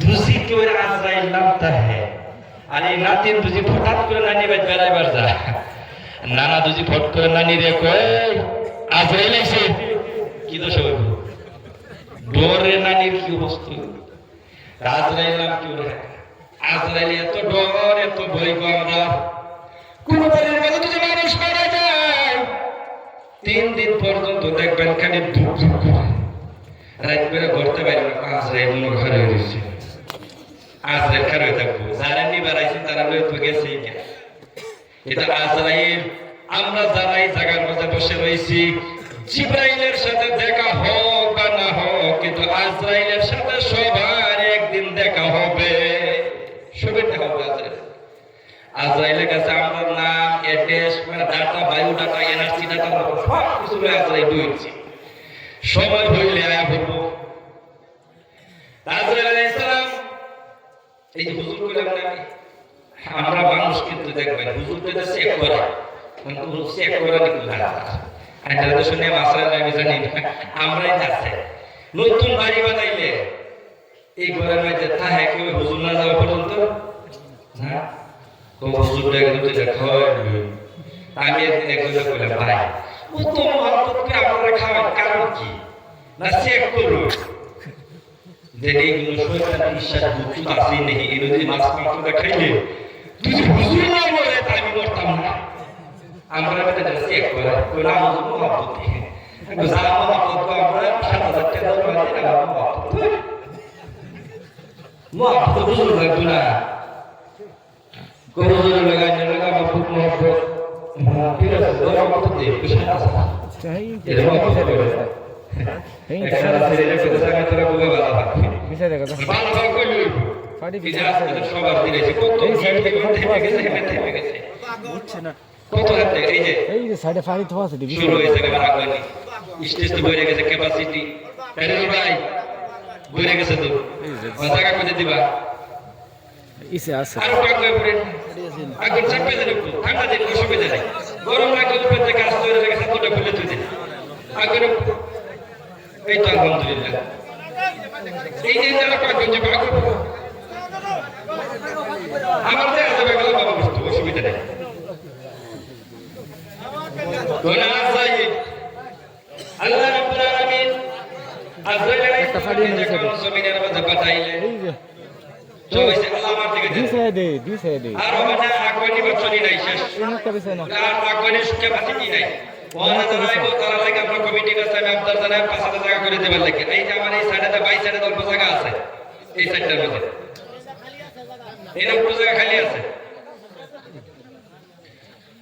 दूसरी की ओर आजराइल नामता है आणि नातीन तुझी फटात कर नानी बेलायवर जा नाना तुझी फट कर नानी रे কই আজরাইল এসে কি দোষ হইব ডরে নানির কি অবস্থা আজরাইল নাম কি ওরে আজরাইল এত ডর এত ভয় গো আমরা কোন বারের মধ্যে যদি মানুষ মারা যায় 3 দিন পর্যন্ত দেখবেন খালি দুঃখ দুঃখ করে রাত করে করতে পারি না আজরাইল মনে ঘরে রইছে আজরাইল ঘরে থাকবো যারা নিবার আইছে তারা লই তো গেছে এটা আজরাইল আমরা যারা এই জায়গার মধ্যে বসে রয়েছি জিবরাইলের সাথে দেখা হোক বা না হোক কিন্তু আজরাইলের সাথে সবার একদিন দেখা হবে সবে দেখা হবে আজরাইলের কাছে আমার নাম অ্যাড্রেস মানে data bio data energy data সব কিছু আজরাইল দিয়েছি সময় হইলে আয়া বলবো আজরাইল আলাইহিস সালাম এই যে হুজুর কইলাম না আমরা মানুষ কিন্তু দেখবেন হুজুর তো চেক করে কিন্তু চেক করে নাকি ভালো এটা তো শুনে মাসরা আমি জানি আমরাই যাচ্ছে নতুন বাড়ি বানাইলে এই ঘরের মধ্যে থাকে কেউ হুজুর না যাওয়া পর্যন্ত না তো হুজুর দেখতে দেখায় আমি একজন কইলাম ভাই ও তো মহব্বত করে আমরা খাওয়াই কারণ কি না চেক করো যে এইগুলো শয়তান বিশ্বাস বুঝতে আসি নেই এই যদি মাছ মাংস খাইলে তুই হুজুর না বলে তাই আমি করতাম না আমরা এটা চেক করে কোলা হুজুর মহব্বত কিন্তু যা মহব্বত কো আমরা ৭০০০ টাকা দিয়ে দিলাম মহব্বত হুজুর লাগতো না কোন হুজুর লাগাই লাগা খুব মহব্বত ঠিক আছে দোয়া করতে দে বিষয় আছে এটা মহব্বত করে এই সারা ছেলে কে দেখা তোরা খুব ভালো থাকে বিষয় দেখা ভালো ভালো কইলি ফাড়ি বিষয় সবার দিয়েছে কত এই সাইড থেকে থেমে গেছে বুঝছে না কত হাতে এই যে সাইডে ফাড়ি তো আছে ডিভিশন শুরু হয়েছে কেমন আগনি স্টেজ তো বইরে গেছে ক্যাপাসিটি তাহলে ভাই বইরে গেছে তো জায়গা কইতে দিবা ইসে আছে আর কাকে পড়ে আগে চাপে দেন একটু ঠান্ডা দিন অসুবিধা নাই গরম লাগে উপরে থেকে আসতে হয়ে গেছে ছাত্রটা খুলে তুই দে আগে এই তো আলহামদুলিল্লাহ এই যে যারা কাকে যে ভাগ আমার দেখা যাবে গেল বাবা বস্তু অসুবিধা নেই কোন আজাই আল্লাহ রাব্বুল আলামিন আজরাইল আলাইহিস সালাম জমিনের মধ্যে পাঠাইলে তো হইছে আল্লাহ আমার দিকে দিছে দে আর ওটা আগনি বছরই নাই শেষ একটা বিষয় না আর আগনি ক্যাপাসিটি নাই ওনা জানাইবো তারা লাগে আমরা কমিটি কাছে আমি আপনার জানাই ৫০০০ টাকা করে দেবার লাগে এই যে আমার এই সাইডে ২২ সাইডে অল্প জায়গা আছে এই সাইডটার মধ্যে এরকম জায়গা খালি আছে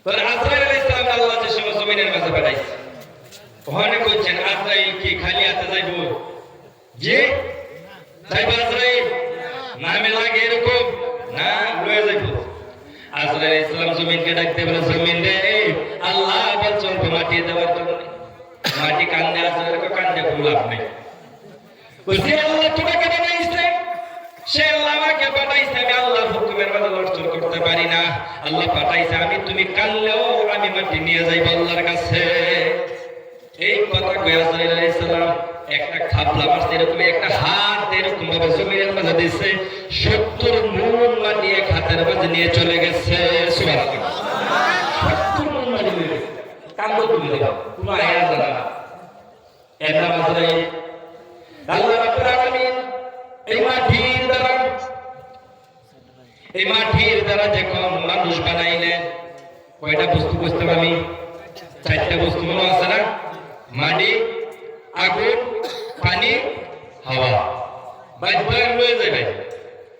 पर आजराइल আলাইহিস সালাম আল্লাহ যে সময় জমিনের মাঝে পাঠাইছে ওখানে কইছেন আজরাইল কি খালি হাতে যাইবো জি যাইবো আজরাইল নামে লাগে এরকম না লয়ে যাইবো আজরাইল আলাইহিস সালাম জমিনকে ডাকতে বলে জমিন রে আল্লাহ বলছেন মাটি দেওয়ার জন্য মাটি কান্দে আজরাইলকে কান্দে গোলাপ নেই বলছে আল্লাহ তোমাকে বানাইছে সে আল্লাহ আমাকে পাঠাইছে আমি আল্লাহর হুকুমের মধ্যে লড়চড় করতে পারি না আল্লাহ পাঠাইছে আমি তুমি কানলেও আমি মাটি নিয়ে যাইব আল্লাহর কাছে এই কথা কয়ে আজরাইল আলাইহিস সালাম একটা খাপলা মারছে এরকম একটা হাত এরকম ভাবে জমিনের মাঝে দিয়েছে ৭০ মণ মাটি এক হাতের মাঝে নিয়ে চলে গেছে সুবহানাল্লাহ ৭০ মণ মাটি নিয়ে কান্দো তুমি দেখো কোনো আয়া জানা না এর নাম আজরাইল আল্লাহ রাব্বুল আলামিন এই মাটির দ্বারা যখন মানুষ বানাইলেন কয়টা বস্তু বুঝতাম আমি ৪টা বস্তু মনে আছে না মাটি আগুন পানি হাওয়া বাইরে লয়ে যাবে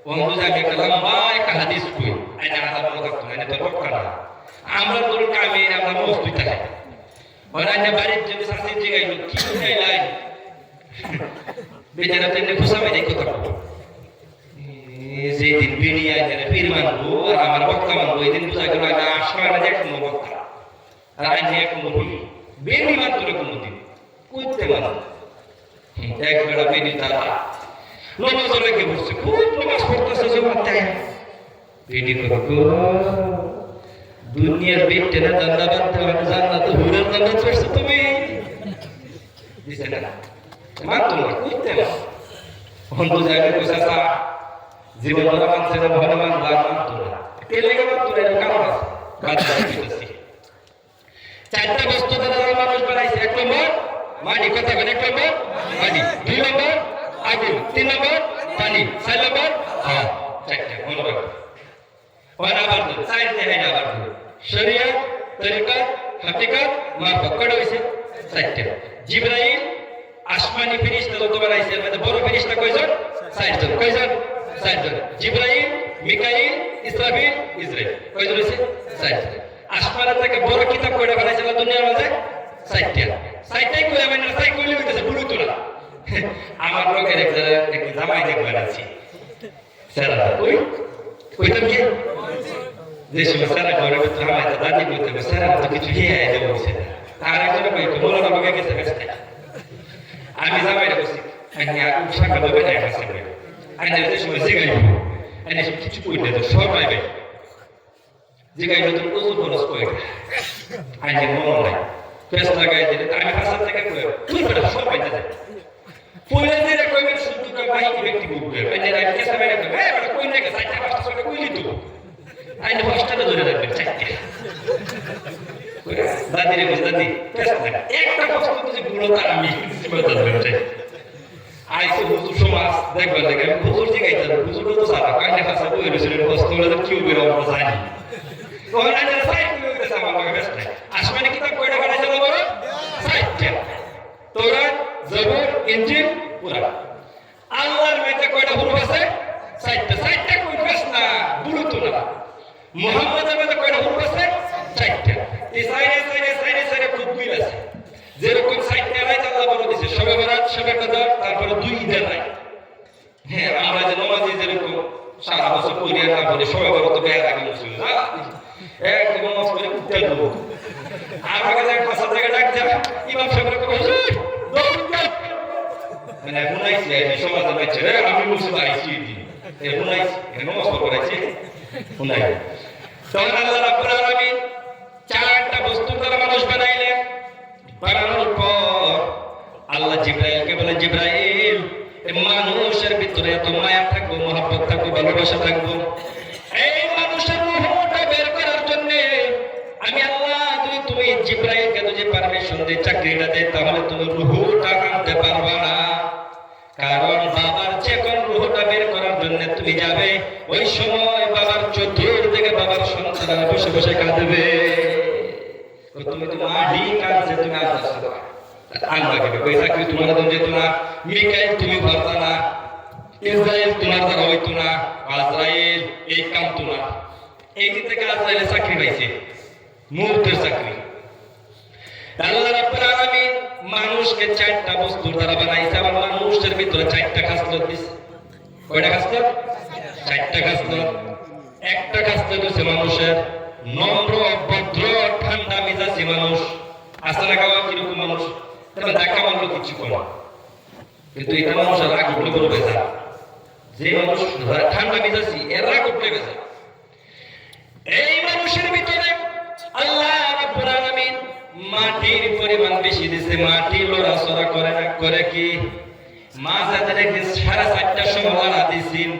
বন্ধু আমি একটা লম্বা একটা হাদিস কই আইনা হাজার কথা মানে তো বক্কা না আমরা তোর কামে আমরা বস্তু থাকে ওরানে বাড়ির যদি শাসি জিগাইলো কি খাইলাই বেচারা তেনে খুশাবে এই কথা যেদিন বেরিয়ে আইলে পীর মানবো আর আমার বক্তা মানবো এই দিন বুঝা গেল না সময় না এক নম্বর বক্তা আর আইনে এক নম্বর বেরি মাত্র কোনদিন কইতে মানো এক বেড়া বেরি তারা নমাজ রেখে বসছে খুব নমাজ পড়তেছে জমাতে বেরি করো দুনিয়ার বেটে না দান্দা বাঁধতে হবে জান্নাত হুরের দান্দা চড়ছে তুমি দিছে না মাত্র কইতে বন্ধু যাবে কইছা জীবন ধরা মানছে না, হনুমান লাল মানত না। তেল লেগে মানত না, এর কারণ আছে। কথা বলতেছি। চারটা বস্তু দ্বারা মানুষ বানাইছে। 1 নম্বর মাটি, কথা বলেন, 1 নম্বর মাটি, 2 নম্বর আগুন, 3 নম্বর পানি, 4 নম্বর হাওয়া। চারটা মনে রাখবেন। আবার চারটে হয় না, আবার শরিয়ত, তরিকত, হাকিকত, মারফত। কয়টা হইছে? চারটা। জিবরাইল আসমানি ফেরেশতা যত বানাইছে, এর মধ্যে বড় ফেরেশতা কয়জন? 4 জন। কয়জন? 4 জন। জিবরাইল, মিকাইল, ইসরাফিল, ইসরাইল। কয়জন হইছে? 4 জন। আসমান থেকে বড় কিতাব কয়টা বানাইছে আল্লাহ দুনিয়ার মধ্যে? 4টা। 4টাই কই আমি না, 4 কইলে হইতেছে বুড়ো তোলা। আমার লোকের এক জামাই দেখ বানাইছি। সারা কই কইতাম কি? যে সময় সারা ঘরে ভিতরে আমার দাদি বলতে সারা তো কিছু হিয়া আইতে বলছে। আর একজন কই তো বলো না বগে গেছে ব্যস্ত। আমি জামাই বলছি, আমি আর সাকা দেবে না কাছে কই। আইনে যে সময় জিগাইব। আইনে কিছু কইলে তো সব পাইবে। জিগাইলে তো ওযু খরচ কই। আইনে মন নাই। পেছ লাগাই দিলে আমি হাসান থেকে কই। তুই বড় সব পাইতে যায়। পয়লা দিনে কইবে শুধু কা বাইকি ব্যক্তি বলবে। আইনে রাত কেসা বাইরে কই। এ বড় কই না কে 4টা 5টা করে কইলি তো। আইনে 5টা ধরে রাখবে 4টা। দাদি রে দাদি পেছ লাগা। একটা কষ্ট তুই বুড়ো তার আমি জীবনটা ধরে। আইসে হুজুর সমাজ দেখবা দেখে হুজুর জিগাইতাম হুজুর তো সারা কাইনে হাসা বই রইছে কষ্ট হলে কি হবে আমরা জানি। ওই আইনে সাইড কইতে সামা লাগে বেশ নাই। আসমানি কিতাব কয়টা বানাইছে বলো? 4টা। তৌরাত, জবুর, ইনজিল, কুরআন। আল্লাহর মধ্যে কয়টা হুরুফ আছে? 4টা। 4টা কই বেশ না, বুড়ো তো না। মুহাম্মাদের মধ্যে কয়টা হুরুফ আছে? 4টা। এই সাইডে খুব মিল আছে। যেরকম 4টা রাত আল্লাহ বলে দিয়েছে, শবে বরাত, শবে কদর, তারপরে 2 ঈদের রাত। হ্যাঁ, আমরা যে নামাজি যেরকম সারা বছর পড়ি আর তারপরে শবে বরাত বের আগে মুসলিম না একদম নামাজ পড়ে উঠতে দেব। আর আগে এক পাঁচটা জায়গা ডাক যা ইমাম সাহেবের কই দৌড় যাও। মানে মুনাইছি এই সমাজে বাচ্চা আমি মুসলিম আইছি দিন। এ মুনাইছি নামাজ পড়াইছি। মুনাই। তখন আল্লাহ রাব্বুল আলামিন 4টা বস্তু দ্বারা মানুষ বানাইলেন। বানানোর পর আল্লাহ জিবরাইলকে বলে, জিবরাইল মানুষের ভিতরে এত মায়া থাকবো, মহব্বত থাকবো, ভালোবাসা থাকবো, এই মানুষের রূহটা বের করার জন্য আমি আল্লাহ যদি তুমি জিবরাইলকে যদি পারমিশন দিয়ে চাকরিটা দেয় তাহলে তুমি রূহটা আনতে পারবা না। কারণ বাবার যখন রূহটা বের করার জন্য তুমি যাবে, ওই সময় বাবার চতুর্দিকে বাবার সন্তানরা বসে বসে কাঁদবে। তুমি তো মাটি কাঁদছে, তুমি আসছো আল্লাহ কে কই চাকরি তোমার জন্য যেত না, মিকাইল তুমি পারতা না, ইসরাইল তোমার দ্বারা হইতো না, আজরাইল এই কাম তোমার। এই দিক থেকে আজরাইলের চাকরি পাইছে, মুহূর্তের চাকরি। আল্লাহ রাব্বুল আলামিন মানুষকে 4টা বস্তুর দ্বারা বানাইছে। আবার মানুষের ভিতরে 4টা খাসলত দিছে। কয়টা খাসলত? 4টা খাসলত। একটা খাসলত হচ্ছে মানুষের নম্র, ভদ্র, ঠান্ডা মেজাজি মানুষ। আসলে খাওয়া কিরকম মানুষ? তবে দেখা মানলো কিছু কম, কিন্তু এটা মানুষের রাগ উঠলে বড় বেজা। যে মানুষ ঠান্ডা মেজাজি এর রাগ উঠলে বেজা। এই মানুষের ভিতরে আল্লাহ রাব্বুল আলামিন মাটির পরিমাণ বেশি দিয়েছে। মাটি লড়াচড়া করে না, করে কি? মা যাদের একদিন 4:30টার সময় লড়া দিয়েছেন,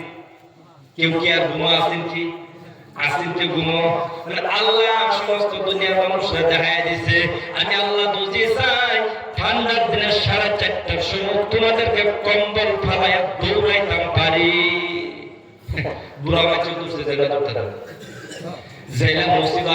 কেউ কি আর ঘুমো আছেন কি? আসেন কেউ ঘুমো? আল্লাহ সমস্ত দুনিয়ার মানুষরা দেখায় দিয়েছে আমি আল্লাহ বুঝি চাই ঠান্ডার দিনে 4:30টার সময় তোমাদেরকে কম্বল ফালাইয়া দৌড়াইতাম পারি। বুড়া বাচ্চা দুসরে জেলা মসজিদ